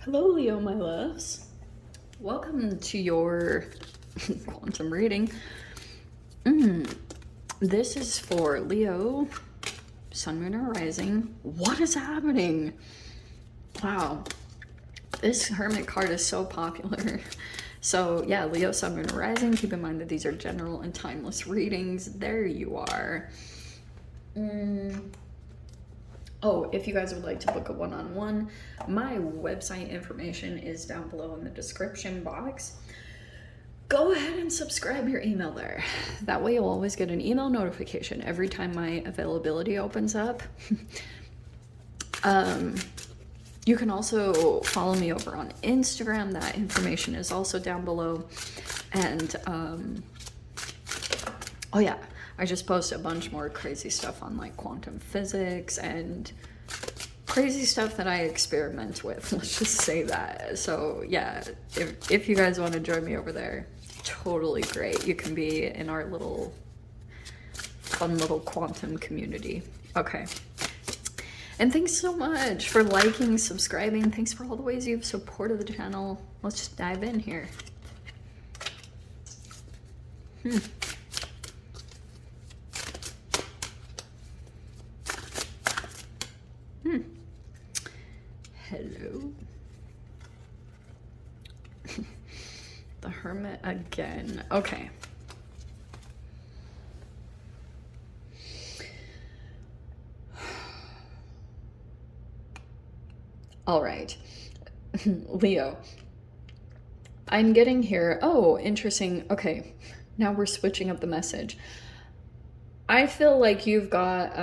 Hello, Leo, my loves. Welcome to your quantum reading. This is for Leo, Sun, Moon, or Rising. What is happening? Wow, this Hermit card is so popular. So yeah, Leo, Sun, Moon, or Rising. Keep in mind that these are general and timeless readings. There you are. Oh, if you guys would like to book a one-on-one, my website information is down below in the description box. Go ahead and subscribe your email there. That way you'll always get an email notification every time my availability opens up. You can also follow me over on Instagram. That information is also down below. And oh yeah, I just post a bunch more crazy stuff on like quantum physics and crazy stuff that I experiment with. Let's just say that. So yeah, if you guys want to join me over there, totally great. You can be in our little fun little quantum community. Okay. And thanks so much for liking, subscribing. Thanks for all the ways you've supported the channel. Let's just dive in here. Hello. The Hermit again. Okay. All right. Leo. I'm getting here. Oh, interesting. Okay. Now we're switching up the message. I feel like you've got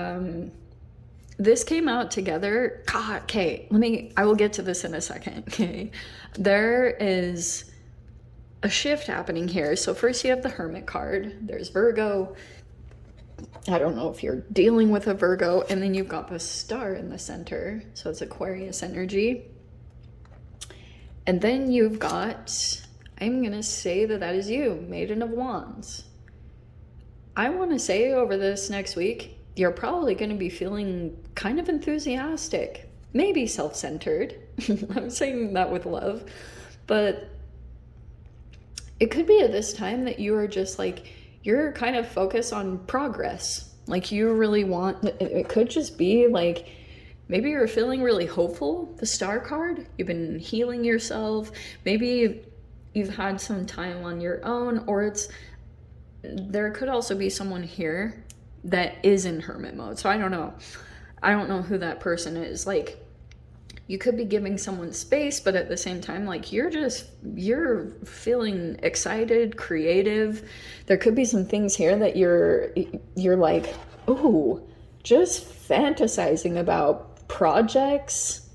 this came out together. God, okay, I will get to this in a second, okay? There is a shift happening here. So first you have the Hermit card, there's Virgo. I don't know if you're dealing with a Virgo, and then you've got the star in the center. So it's Aquarius energy. And then you've got, I'm gonna say that is you, Maiden of Wands. I wanna say over this next week, you're probably going to be feeling kind of enthusiastic, maybe self-centered. I'm saying that with love, but it could be at this time that you are just like, you're kind of focused on progress. Like you really want, it could just be like, maybe you're feeling really hopeful, the Star card, you've been healing yourself, maybe you've had some time on your own, or there could also be someone here that is in hermit mode. So I don't know who that person is. Like you could be giving someone space, but at the same time, like you're feeling excited, creative. There could be some things here that you're like, oh, just fantasizing about projects.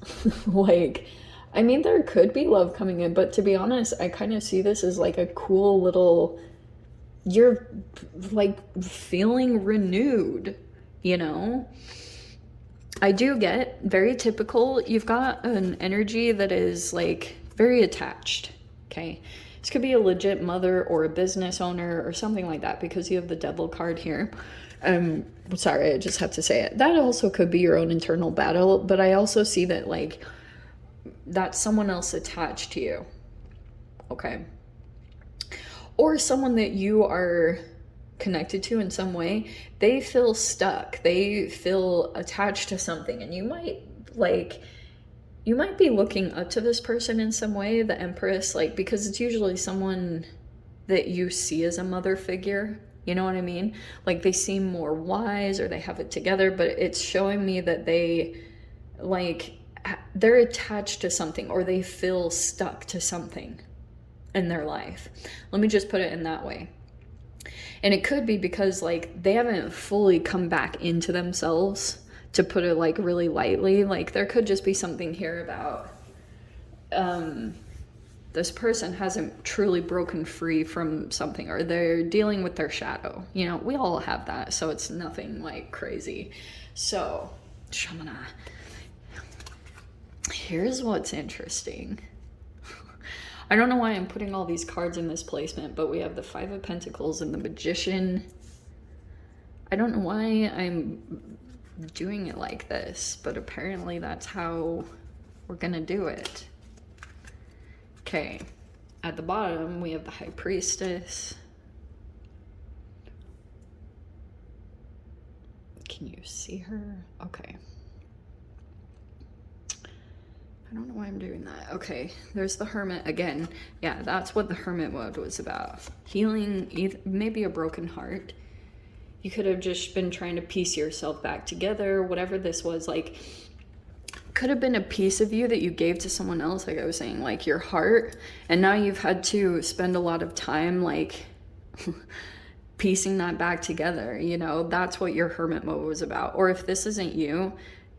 Like, I mean, there could be love coming in, but to be honest, I kind of see this as like a cool little, you're like feeling renewed, you know? I do get very typical. You've got an energy that is like very attached, okay? This could be a legit mother or a business owner or something like that because you have the Devil card here. Sorry, I just have to say it. That also could be your own internal battle, but I also see that like that's someone else attached to you, okay? Or someone that you are connected to in some way, they feel stuck, they feel attached to something, and you might be looking up to this person in some way, the Empress, like, because it's usually someone that you see as a mother figure, you know what I mean? Like they seem more wise or they have it together, but it's showing me that they're attached to something or they feel stuck to something in their life. Let me just put it in that way. And it could be because like they haven't fully come back into themselves, to put it like really lightly. Like there could just be something here about this person hasn't truly broken free from something, or they're dealing with their shadow. You know, we all have that, so it's nothing like crazy. So Shamana, here's what's interesting. I don't know why I'm putting all these cards in this placement, but we have the Five of Pentacles and the Magician. I don't know why I'm doing it like this, but apparently that's how we're gonna do it. Okay, at the bottom we have the High Priestess. Can you see her? Okay. I don't know why I'm doing that. Okay, there's the Hermit again. Yeah, that's what the Hermit mode was about. Healing, maybe a broken heart. You could have just been trying to piece yourself back together, whatever this was. Like, could have been a piece of you that you gave to someone else, like I was saying, like your heart. And now you've had to spend a lot of time, like, piecing that back together. You know, that's what your Hermit mode was about. Or if this isn't you,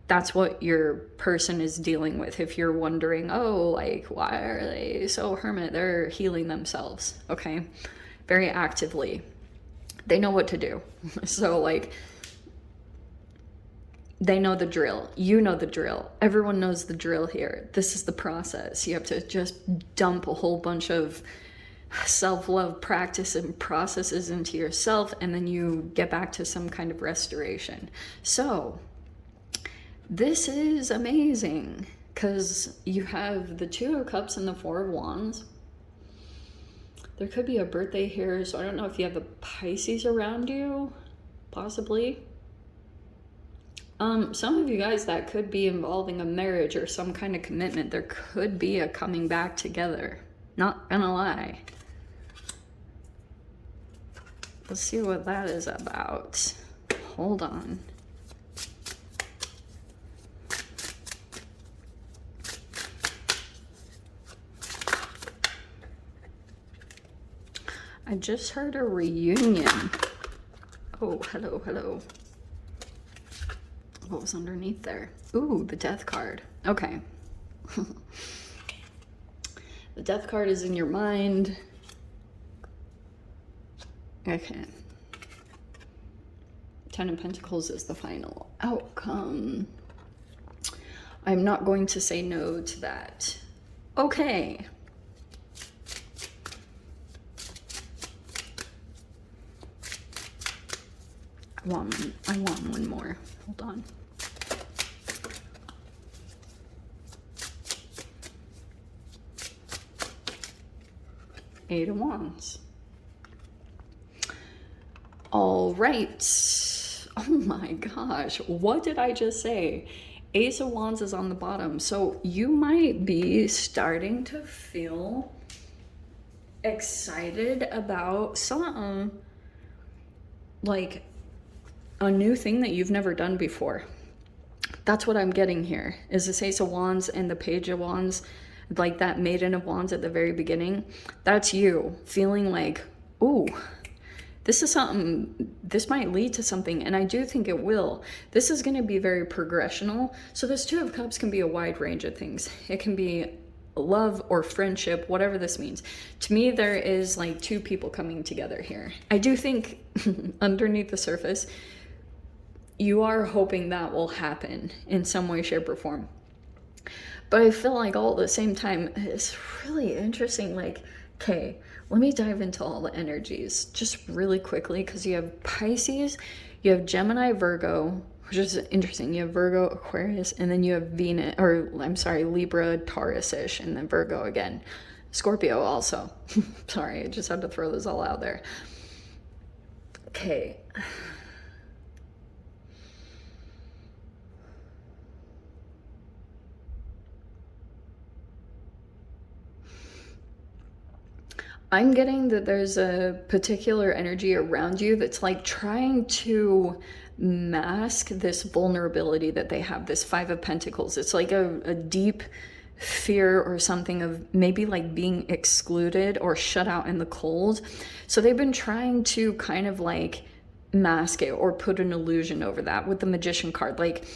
that's what your person is dealing with. If you're wondering, oh, like, why are they so hermit? They're healing themselves, okay? Very actively. They know what to do. So, like, they know the drill. You know the drill. Everyone knows the drill here. This is the process. You have to just dump a whole bunch of self-love practice and processes into yourself, and then you get back to some kind of restoration. So this is amazing because you have the Two of Cups and the Four of Wands. There could be a birthday here, so I don't know if you have the Pisces around you, possibly. Some of you guys, that could be involving a marriage or some kind of commitment. There could be a coming back together. Not gonna lie. Let's see what that is about. Hold on. I just heard a reunion. Oh, hello, hello. What was underneath there? Ooh, the Death card. Okay. The Death card is in your mind. Okay. Ten of Pentacles is the final outcome. I'm not going to say no to that. Okay. I want one more. Hold on. Eight of Wands. All right. Oh my gosh. What did I just say? Ace of Wands is on the bottom. So you might be starting to feel excited about something, like a new thing that you've never done before. That's what I'm getting here, is this Ace of Wands and the Page of Wands, like that Maiden of Wands at the very beginning. That's you feeling like, ooh, this is something, this might lead to something, and I do think it will. This is going to be very progressional. So this Two of Cups can be a wide range of things. It can be love or friendship, whatever this means. To me, there is like two people coming together here. I do think underneath the surface, you are hoping that will happen in some way, shape, or form. But I feel like all at the same time, it's really interesting. Like, okay, let me dive into all the energies just really quickly, because you have Pisces, you have Gemini, Virgo, which is interesting. You have Virgo, Aquarius, and then you have Venus, or I'm sorry, Libra, Taurus-ish, and then Virgo again. Scorpio also. Sorry, I just had to throw this all out there. Okay. I'm getting that there's a particular energy around you that's like trying to mask this vulnerability that they have, this Five of Pentacles. It's like a deep fear or something of maybe like being excluded or shut out in the cold. So they've been trying to kind of like mask it or put an illusion over that with the Magician card. Like,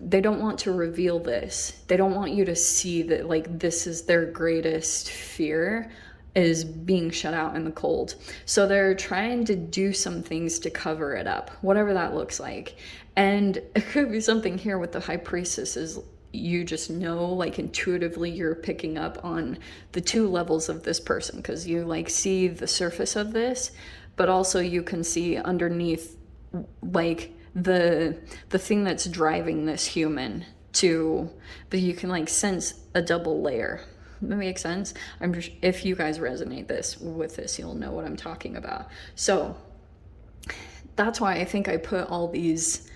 they don't want to reveal this. They don't want you to see that like this is their greatest fear, is being shut out in the cold. So they're trying to do some things to cover it up, whatever that looks like. And it could be something here with the High Priestess, is you just know, like intuitively you're picking up on the two levels of this person, because you like see the surface of this, but also you can see underneath like the thing that's driving this human to, but you can like sense a double layer. That makes sense. If you guys resonate with this, you'll know what I'm talking about. So that's why I think I put all these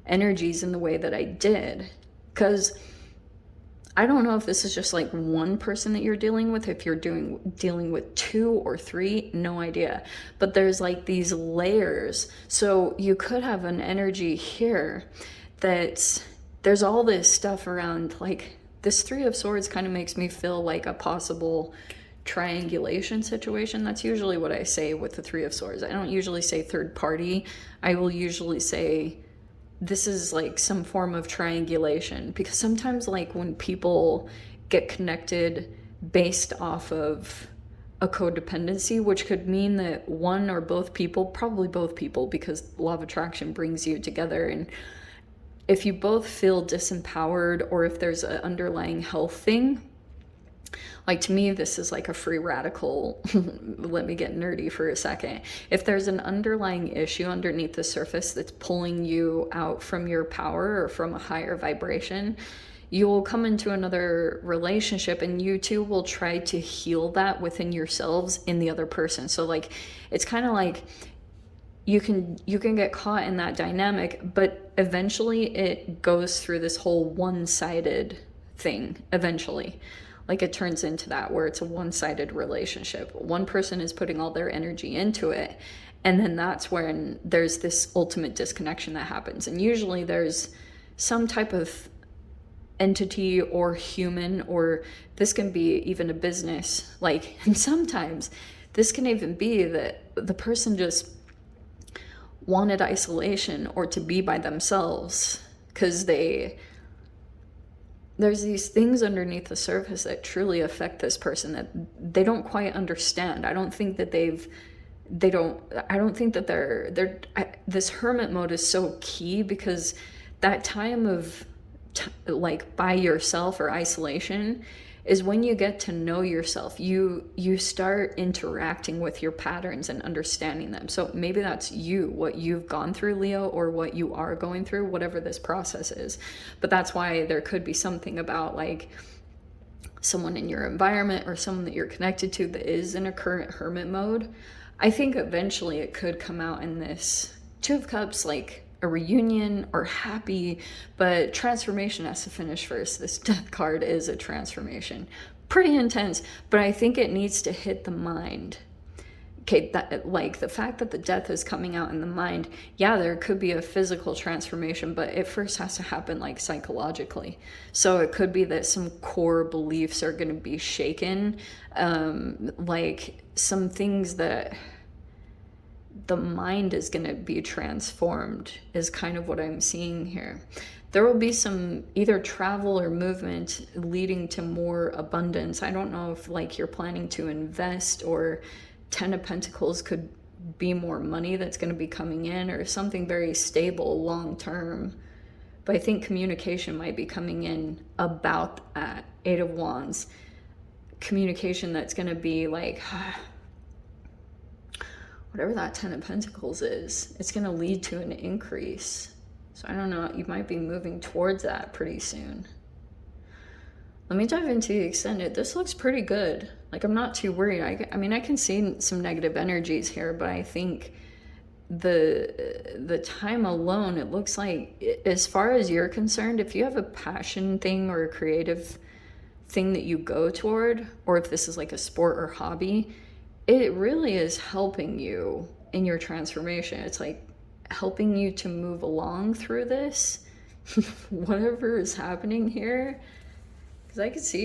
energies in the way that I did, because I don't know if this is just like one person that you're dealing with, if you're dealing with 2 or 3, no idea. But there's like these layers. So you could have an energy here that there's all this stuff around, like this 3 of Swords kind of makes me feel like a possible triangulation situation. That's usually what I say with the 3 of Swords. I don't usually say third party. I will usually say this is like some form of triangulation, because sometimes like when people get connected based off of a codependency, which could mean that one or both people, probably both people, because law of attraction brings you together, and if you both feel disempowered, or if there's an underlying health thing, like to me, this is like a free radical. Let me get nerdy for a second. If there's an underlying issue underneath the surface that's pulling you out from your power or from a higher vibration, you will come into another relationship and you two will try to heal that within yourselves in the other person. So like, it's kind of like you can get caught in that dynamic, but eventually it goes through this whole one-sided thing eventually. Like it turns into that, where it's a one-sided relationship. One person is putting all their energy into it, and then that's when there's this ultimate disconnection that happens. And usually there's some type of entity or human, or this can be even a business, like, and sometimes this can even be that the person just wanted isolation or to be by themselves, because there's these things underneath the surface that truly affect this person that they don't quite understand. I don't think that this hermit mode is so key, because that time of like by yourself or isolation is when you get to know yourself. You start interacting with your patterns and understanding them. So maybe that's what you've gone through, Leo, or what you are going through, whatever this process is. But that's why there could be something about like someone in your environment or someone that you're connected to that is in a current hermit mode. I think eventually it could come out in this 2 of Cups, like a reunion or happy, but transformation has to finish first. This Death card is a transformation. Pretty intense, but I think it needs to hit the mind. Okay, that, like the fact that the Death is coming out in the mind, yeah, there could be a physical transformation, but it first has to happen like psychologically. So it could be that some core beliefs are going to be shaken, like some things that the mind is going to be transformed is kind of what I'm seeing here. There will be some either travel or movement leading to more abundance. I don't know if like you're planning to invest, or 10 of Pentacles could be more money that's going to be coming in, or something very stable long term. But I think communication might be coming in about that. 8 of Wands. Communication that's going to be like, whatever that 10 of Pentacles is, it's going to lead to an increase. So I don't know, you might be moving towards that pretty soon. Let me dive into the extended. This looks pretty good. Like, I'm not too worried. I mean, I can see some negative energies here, but I think the time alone, it looks like, as far as you're concerned, if you have a passion thing or a creative thing that you go toward, or if this is like a sport or hobby, it really is helping you in your transformation. It's like helping you to move along through this, whatever is happening here. Because I can see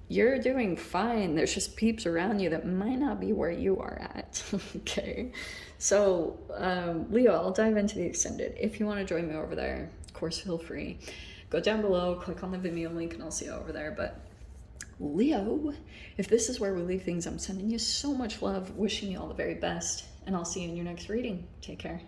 you're doing fine. There's just peeps around you that might not be where you are at. Okay. So, Leo, I'll dive into the extended. If you want to join me over there, of course, feel free. Go down below, click on the Vimeo link, and I'll see you over there. But Leo, if this is where we leave things, I'm sending you so much love, wishing you all the very best, and I'll see you in your next reading. Take care.